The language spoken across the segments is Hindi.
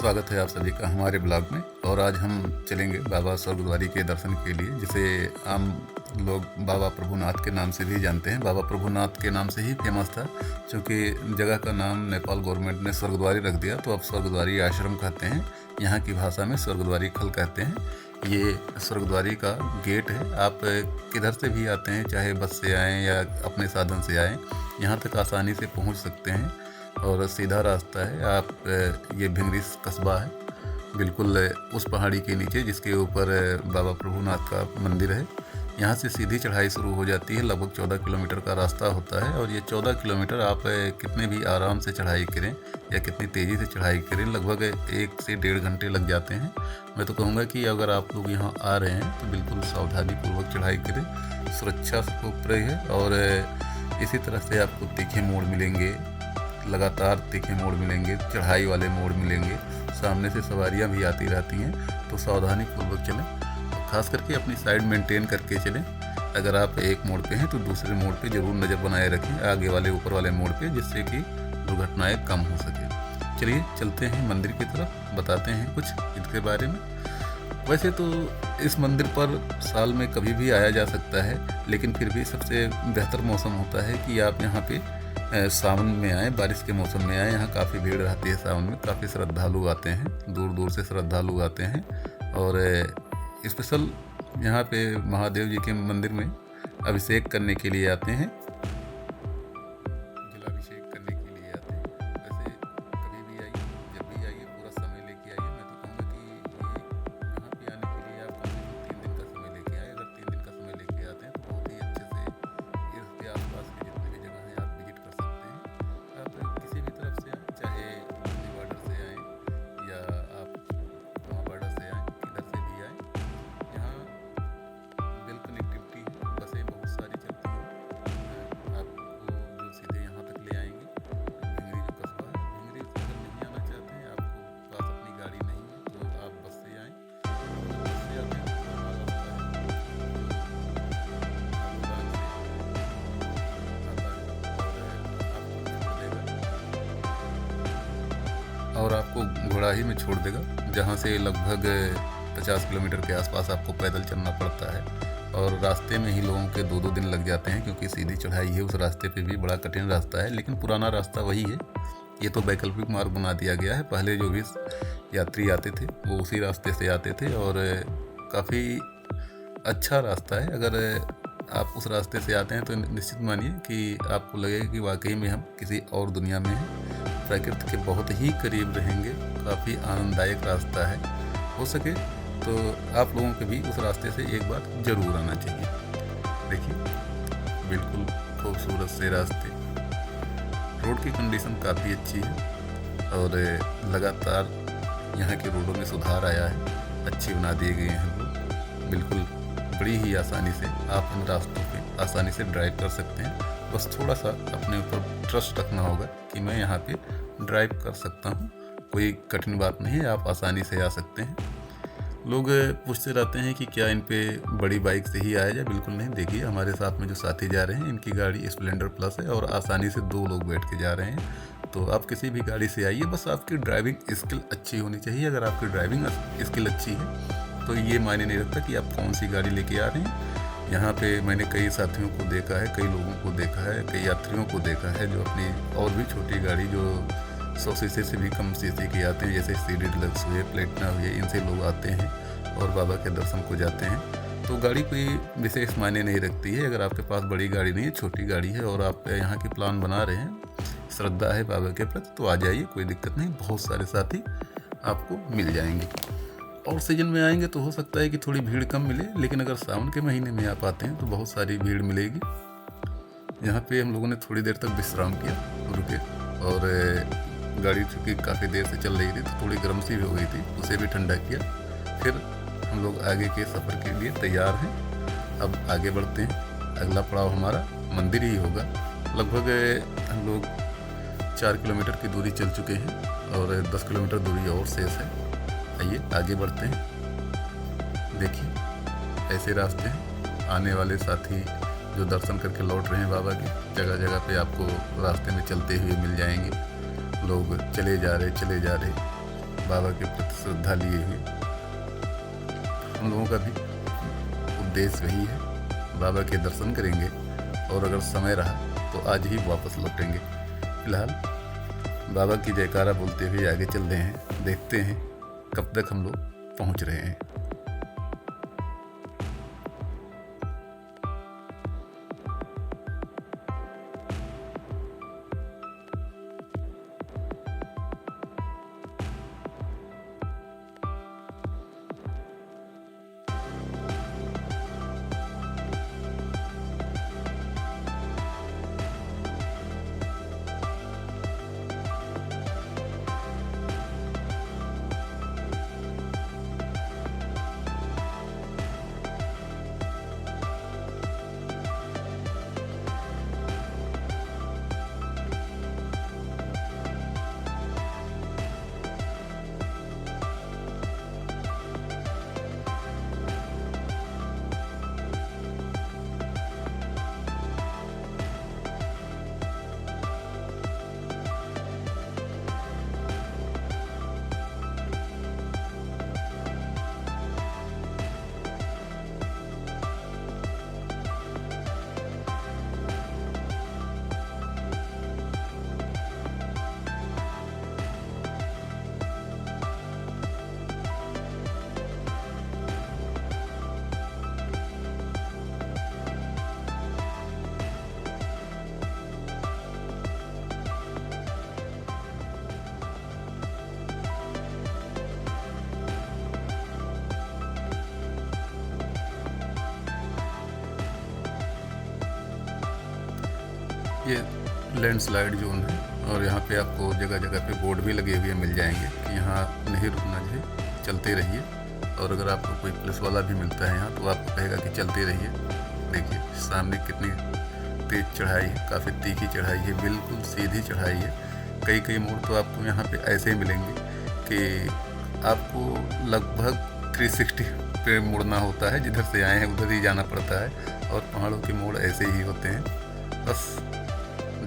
स्वागत है आप सभी का हमारे ब्लॉग में। और आज हम चलेंगे बाबा स्वर्गद्वारी के दर्शन के लिए, जिसे आम लोग बाबा प्रभुनाथ के नाम से भी जानते हैं। बाबा प्रभुनाथ के नाम से ही फेमस था, क्योंकि जगह का नाम नेपाल गवर्नमेंट ने स्वर्गद्वारी रख दिया, तो अब स्वर्गद्वारी आश्रम कहते हैं। यहाँ की भाषा में स्वर्गद्वारी खल कहते हैं। ये स्वर्गद्वारी का गेट है। आप किधर से भी आते हैं, चाहे बस से आएँ या अपने साधन से आएँ, यहाँ तक आसानी से पहुँच सकते हैं और सीधा रास्ता है। आप ये भिंगरी कस्बा है, बिल्कुल उस पहाड़ी के नीचे जिसके ऊपर बाबा प्रभुनाथ का मंदिर है। यहाँ से सीधी चढ़ाई शुरू हो जाती है। लगभग 14 किलोमीटर का रास्ता होता है और ये 14 किलोमीटर आप कितने भी आराम से चढ़ाई करें या कितनी तेज़ी से चढ़ाई करें, लगभग 1 से 1.5 घंटे लग जाते हैं। मैं तो कहूँगा कि अगर आप लोग यहाँ आ रहे हैं तो बिल्कुल सावधानीपूर्वक चढ़ाई करें, सुरक्षा से खूब रही है। और इसी तरह से आपको तीखे मोड़ मिलेंगे, लगातार तीखे मोड़ मिलेंगे, चढ़ाई वाले मोड़ मिलेंगे, सामने से सवारियां भी आती रहती हैं, तो सावधानी पूर्वक चलें। खास करके अपनी साइड मेंटेन करके चलें। अगर आप एक मोड़ पे हैं तो दूसरे मोड़ पे ज़रूर नज़र बनाए रखें, आगे वाले ऊपर वाले मोड़ पे, जिससे कि दुर्घटनाएं कम हो सके। चलिए चलते हैं मंदिर की तरफ, बताते हैं कुछ इनके बारे में। वैसे तो इस मंदिर पर साल में कभी भी आया जा सकता है, लेकिन फिर भी सबसे बेहतर मौसम होता है कि आप यहाँ पे सावन में आए, बारिश के मौसम में आए। यहाँ काफ़ी भीड़ रहती है सावन में, काफ़ी श्रद्धालु आते हैं, दूर दूर से श्रद्धालु आते हैं। और स्पेशल यहाँ पे महादेव जी के मंदिर में अभिषेक करने के लिए आते हैं, जलाभिषेक करने के लिए आते हैं। वैसे कभी भी आइए, जब भी आइए पूरा समय लेके आइए। मैं तो कहूँगा कि यहाँ पे आने के लिए आप 3 दिन का समय लेके आए। अगर 3 दिन का समय लेके आते हैं तो बहुत ही अच्छे से इसके आसपास के जितने भी जगह हैं आप विजिट कर सकते हैं। आप किसी भी तरफ से आएँ, चाहे दिल्ली बॉर्डर से आएँ या आप वहाँ बॉर्डर से आएँ, किधर से भी आएँ, यहाँ वेल कनेक्टिविटी है, बसें बहुत सारी चलती हैं। आपको जो सीधे यहाँ तक ले आएंगे। भिंगरी जो कस्बा है, भिंगरी से अगर नहीं आना चाहते हैं, आपको पास अपनी गाड़ी नहीं है, तो आप बस से आएँ। बस से आते हैं तो पुराना रास्ता है, आलूबाग से और आपको घोड़ाही में छोड़ देगा, जहाँ से लगभग 50 किलोमीटर के आसपास आपको पैदल चलना पड़ता है। और रास्ते में ही लोगों के 2-2 दिन लग जाते हैं, क्योंकि सीधी चढ़ाई है। उस रास्ते पे भी बड़ा कठिन रास्ता है, लेकिन पुराना रास्ता वही है। ये तो वैकल्पिक मार्ग बना दिया गया है। पहले जो भी यात्री आते थे वो उसी रास्ते से आते थे और काफ़ी अच्छा रास्ता है। अगर आप उस रास्ते से आते हैं तो निश्चित मानिए कि आपको लगेगा कि वाकई में हम किसी और दुनिया में हैं, प्रकृति के बहुत ही करीब रहेंगे। काफ़ी आनंददायक रास्ता है। हो सके तो आप लोगों के भी उस रास्ते से एक बार ज़रूर आना चाहिए। देखिए बिल्कुल खूबसूरत से रास्ते, रोड की कंडीशन काफ़ी अच्छी है और लगातार यहाँ के रोडों में सुधार आया है, अच्छी बना दिए गए हैं रोड। बिल्कुल बड़ी ही आसानी से आप इन रास्तों पे आसानी से ड्राइव कर सकते हैं। बस थोड़ा सा अपने ऊपर ट्रस्ट रखना होगा कि मैं यहाँ पे ड्राइव कर सकता हूँ। कोई कठिन बात नहीं है, आप आसानी से आ सकते हैं। लोग पूछते रहते हैं कि क्या इन पे बड़ी बाइक से ही आया जाए। बिल्कुल नहीं। देखिए हमारे साथ में जो साथी जा रहे हैं, इनकी गाड़ी स्प्लेंडर प्लस है और आसानी से 2 लोग बैठ के जा रहे हैं। तो आप किसी भी गाड़ी से आइए, बस आपकी ड्राइविंग स्किल अच्छी होनी चाहिए। अगर आपकी ड्राइविंग स्किल अच्छी है तो ये मायने नहीं रखता कि आप कौन सी गाड़ी लेके आ रहे हैं। यहाँ पे मैंने कई साथियों को देखा है, कई लोगों को देखा है, कई यात्रियों को देखा है जो अपनी और भी छोटी गाड़ी जो 100 सीसी से भी कम सीसी के आते हैं, जैसे सीडी डिलक्स हुए, प्लेटिना हुए, इनसे लोग आते हैं और बाबा के दर्शन को जाते हैं। तो गाड़ी कोई विशेष मायने नहीं रखती है। अगर आपके पास बड़ी गाड़ी नहीं है, छोटी गाड़ी है और आप यहाँ की प्लान बना रहे हैं, श्रद्धा है बाबा के प्रति, तो आ जाइए, कोई दिक्कत नहीं। बहुत सारे साथी आपको मिल जाएंगे। और सीजन में आएंगे तो हो सकता है कि थोड़ी भीड़ कम मिले, लेकिन अगर सावन के महीने में आप आते हैं तो बहुत सारी भीड़ मिलेगी। यहाँ पे हम लोगों ने थोड़ी देर तक विश्राम किया, रुके, और गाड़ी चूँकि काफ़ी देर से चल रही थी तो थोड़ी गर्म सी भी हो गई थी, उसे भी ठंडा किया। फिर हम लोग आगे के सफ़र के लिए तैयार हैं। अब आगे बढ़ते हैं। अगला पड़ाव हमारा मंदिर ही होगा। लगभग हम लोग 4 किलोमीटर की दूरी चल चुके हैं और 10 किलोमीटर दूरी और शेष है। आइए आगे बढ़ते हैं। देखिए ऐसे रास्ते हैं। आने वाले साथी जो दर्शन करके लौट रहे हैं बाबा के, जगह जगह पे आपको रास्ते में चलते हुए मिल जाएंगे। लोग चले जा रहे बाबा के प्रति श्रद्धा लिए हुए। हम लोगों का भी उद्देश्य वही है, बाबा के दर्शन करेंगे और अगर समय रहा तो आज ही वापस लौटेंगे। फिलहाल बाबा की जयकारा बोलते हुए आगे चल रहे हैं, देखते हैं कब तक हम लोग पहुंच रहे हैं। ये लैंडस्लाइड जोन है और यहाँ पे आपको जगह जगह पे बोर्ड भी लगे हुए मिल जाएंगे कि यहाँ नहीं रुकना है, चलते रहिए। और अगर आपको कोई पुलिस वाला भी मिलता है यहाँ तो आपको कहेगा कि चलते रहिए। देखिए सामने कितनी तेज चढ़ाई है, काफ़ी तीखी चढ़ाई है, बिल्कुल सीधी चढ़ाई है। कई कई मोड़ तो आपको यहाँ पे ऐसे मिलेंगे कि आपको लगभग 360 पे मुड़ना होता है, जिधर से आए हैं उधर ही जाना पड़ता है। और पहाड़ों के मोड़ ऐसे ही होते हैं। बस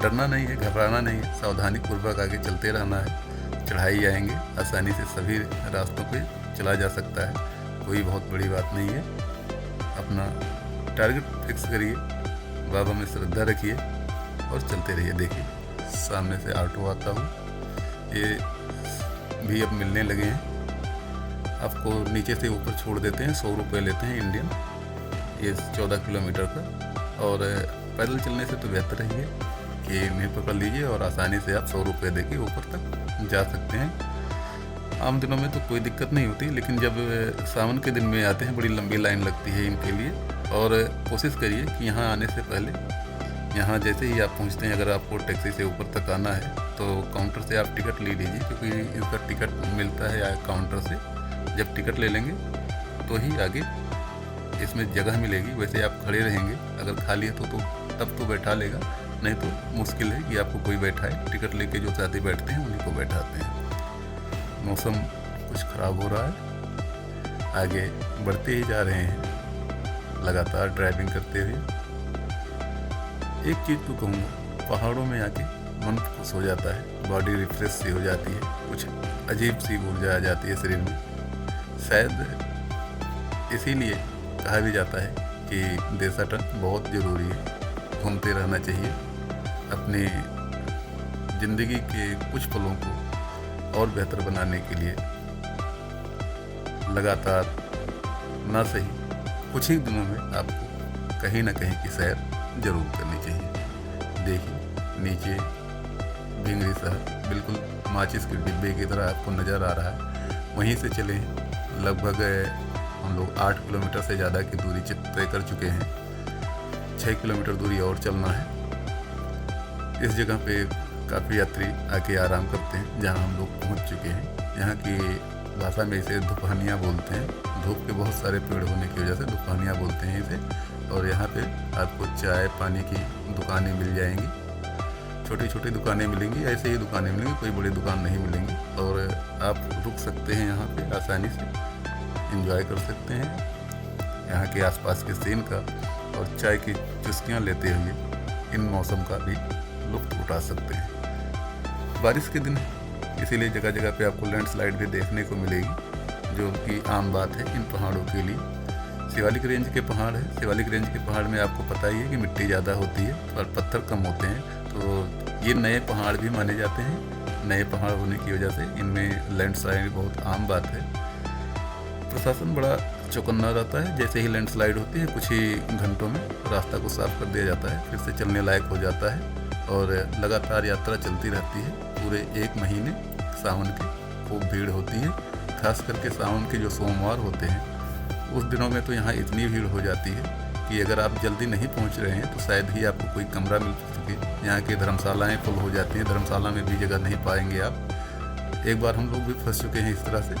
डरना नहीं है, घबराना नहीं है, सावधानी पूर्वक आगे चलते रहना है। चढ़ाई आएंगे, आसानी से सभी रास्तों पे चला जा सकता है, कोई बहुत बड़ी बात नहीं है। अपना टारगेट फिक्स करिए, बाबा में श्रद्धा रखिए और चलते रहिए। देखिए सामने से ऑटो आता हूँ, ये भी अब मिलने लगे हैं। आपको नीचे से ऊपर छोड़ देते हैं, 100 रुपये लेते हैं इंडियन, ये 14 किलोमीटर का। और पैदल चलने से तो बेहतर ही है कि इन्हें पकड़ लीजिए और आसानी से आप 100 रुपये देके ऊपर तक जा सकते हैं। आम दिनों में तो कोई दिक्कत नहीं होती, लेकिन जब सावन के दिन में आते हैं बड़ी लंबी लाइन लगती है इनके लिए। और कोशिश करिए कि यहाँ आने से पहले, यहाँ जैसे ही आप पहुँचते हैं, अगर आपको टैक्सी से ऊपर तक आना है तो काउंटर से आप टिकट ले लीजिए, क्योंकि इसका टिकट मिलता है काउंटर से। जब टिकट ले लेंगे तो ही आगे इसमें जगह मिलेगी। वैसे आप खड़े रहेंगे, अगर खाली है तो तब तो बैठा लेगा, नहीं तो मुश्किल है कि आपको कोई बैठाए। टिकट लेके जो साथी बैठते हैं उन्हीं को बैठाते हैं। मौसम कुछ ख़राब हो रहा है, आगे बढ़ते ही जा रहे हैं लगातार ड्राइविंग करते हुए। एक चीज़ तो कहूँगा, पहाड़ों में आके मन खुश हो जाता है, बॉडी रिफ्रेश सी हो जाती है, कुछ अजीब सी ऊर्जा आ जाती है शरीर में। शायद इसीलिए कहा भी जाता है कि देशाटन बहुत ज़रूरी है, घूमते रहना चाहिए। अपनी ज़िंदगी के कुछ पलों को और बेहतर बनाने के लिए लगातार ना सही कुछ ही दिनों में आपको कहीं ना कहीं की सैर जरूर करनी चाहिए। देखिए नीचे भिंगरी शहर बिल्कुल माचिस के डिब्बे की तरह आपको नज़र आ रहा है। वहीं से चले लगभग हम लोग 8 किलोमीटर से ज़्यादा की दूरी तय कर चुके हैं। 6 किलोमीटर दूरी और चलना है। इस जगह पे काफ़ी यात्री आके आराम करते हैं, जहां हम लोग पहुंच चुके हैं। यहाँ की भाषा में इसे दुपहनिया बोलते हैं। धूप के बहुत सारे पेड़ होने की वजह से दुपहनिया बोलते हैं इसे। और यहाँ पे आपको चाय पानी की दुकानें मिल जाएंगी, छोटी छोटी दुकानें मिलेंगी, ऐसे ही दुकानें मिलेंगी, कोई बड़ी दुकान नहीं मिलेंगी। और आप रुक सकते हैं यहाँ पे, आसानी से एंजॉय कर सकते हैं यहाँ के आसपास के सीन का, और चाय की चुस्कियाँ लेते हुए इन मौसम का भी लुत्फ़ उठा सकते हैं। बारिश के दिन इसीलिए जगह जगह पे आपको लैंडस्लाइड भी देखने को मिलेगी, जो कि आम बात है इन पहाड़ों के लिए। शिवालिक रेंज के पहाड़ है। शिवालिक रेंज के पहाड़ में आपको पता ही है कि मिट्टी ज़्यादा होती है और पत्थर कम होते हैं, तो ये नए पहाड़ भी माने जाते हैं। नए पहाड़ होने की वजह से इनमें लैंडस्लाइड बहुत आम बात है। प्रशासन बड़ा चौकन्ना रहता है। जैसे ही लैंडस्लाइड होती है कुछ ही घंटों में रास्ता को साफ कर दिया जाता है, फिर से चलने लायक हो जाता है और लगातार यात्रा चलती रहती है पूरे 1 महीने। सावन की खूब भीड़ होती है, खास करके सावन के जो सोमवार होते हैं उस दिनों में तो यहाँ इतनी भीड़ हो जाती है कि अगर आप जल्दी नहीं पहुँच रहे हैं तो शायद ही आपको कोई कमरा मिल सके। यहाँ की धर्मशालाएँ फुल हो जाती हैं, धर्मशाला में भी जगह नहीं पाएंगे आप। एक बार हम लोग भी फंस चुके हैं इस तरह से,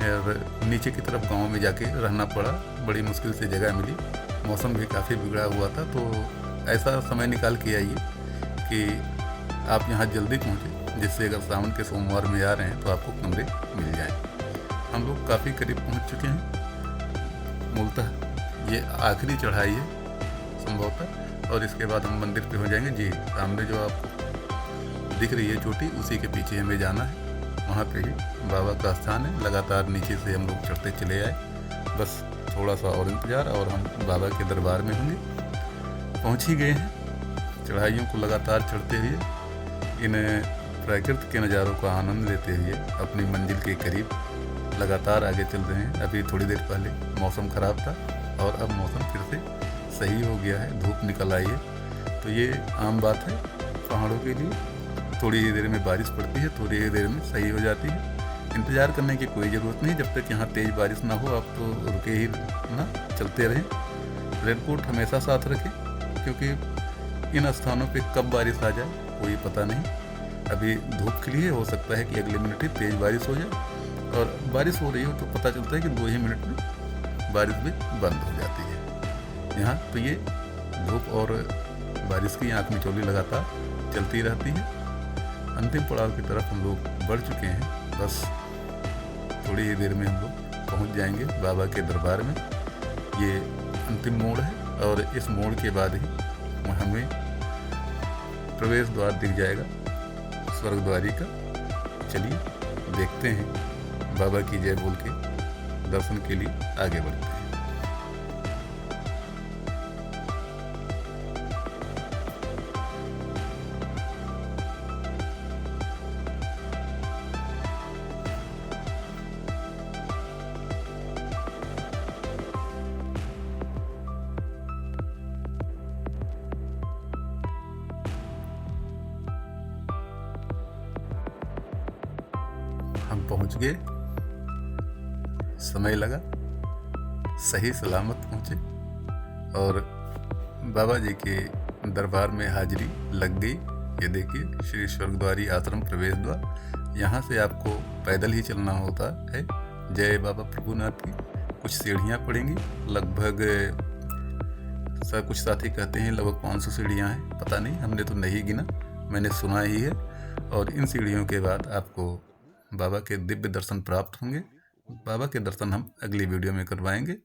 और नीचे की तरफ गांव में जाके रहना पड़ा। बड़ी मुश्किल से जगह मिली, मौसम भी काफ़ी बिगड़ा हुआ था। तो ऐसा समय निकाल के आइए कि आप यहाँ जल्दी पहुँचे, जिससे अगर सावन के सोमवार में आ रहे हैं तो आपको कमरे मिल जाएँ। हम लोग काफ़ी करीब पहुँच चुके हैं। मूलतः ये आखिरी चढ़ाई है संभवतः, और इसके बाद हम मंदिर पे हो जाएंगे। जी सामने जो आपको दिख रही है चोटी, उसी के पीछे हमें जाना है। वहाँ पे ही बाबा का स्थान है। लगातार नीचे से हम लोग चढ़ते चले आए, बस थोड़ा सा और इंतज़ार और हम बाबा के दरबार में होंगे। पहुँच ही गए हैं। चढ़ाइयों को लगातार चढ़ते हुए, इन प्रकृति के नज़ारों का आनंद लेते हुए अपनी मंजिल के करीब लगातार आगे चल रहे हैं। अभी थोड़ी देर पहले मौसम ख़राब था और अब मौसम फिर से सही हो गया है, धूप निकल आई है। तो ये आम बात है पहाड़ों के लिए। थोड़ी ही देर में बारिश पड़ती है, थोड़ी ही देर में सही हो जाती है। इंतज़ार करने की कोई ज़रूरत नहीं। जब तक यहाँ तेज़ बारिश ना हो आप तो रुके ही ना, चलते रहें। रेनकोट हमेशा साथ रखें, क्योंकि इन स्थानों पे कब बारिश आ जाए कोई पता नहीं। अभी धूप खिली है, हो सकता है कि अगले मिनट ही तेज़ बारिश हो जाए, और बारिश हो रही हो तो पता चलता है कि 2 ही मिनट में बारिश भी बंद हो जाती है यहाँ। तो ये धूप और बारिश की आँख मिचौली लगातार चलती रहती है। अंतिम पड़ाव की तरफ हम लोग बढ़ चुके हैं। बस थोड़ी ही देर में हम लोग पहुँच जाएंगे बाबा के दरबार में। ये अंतिम मोड़ है और इस मोड़ के बाद ही हमें प्रवेश द्वार दिख जाएगा स्वर्गद्वारी का। चलिए देखते हैं, बाबा की जय बोल के दर्शन के लिए आगे बढ़ते हैं। हम पहुंच गए, समय लगा, सही सलामत पहुँचे और बाबा जी के दरबार में हाजिरी लग गई। ये देखिए श्री स्वर्गद्वारी आश्रम प्रवेश द्वार। यहाँ से आपको पैदल ही चलना होता है। जय बाबा प्रभुनाथ की कुछ सीढ़ियाँ पड़ेंगी, लगभग कुछ साथी कहते हैं लगभग 500 सीढ़ियाँ हैं। पता नहीं, हमने तो नहीं गिना, मैंने सुना ही है। और इन सीढ़ियों के बाद आपको बाबा के दिव्य दर्शन प्राप्त होंगे। बाबा के दर्शन हम अगली वीडियो में करवाएंगे।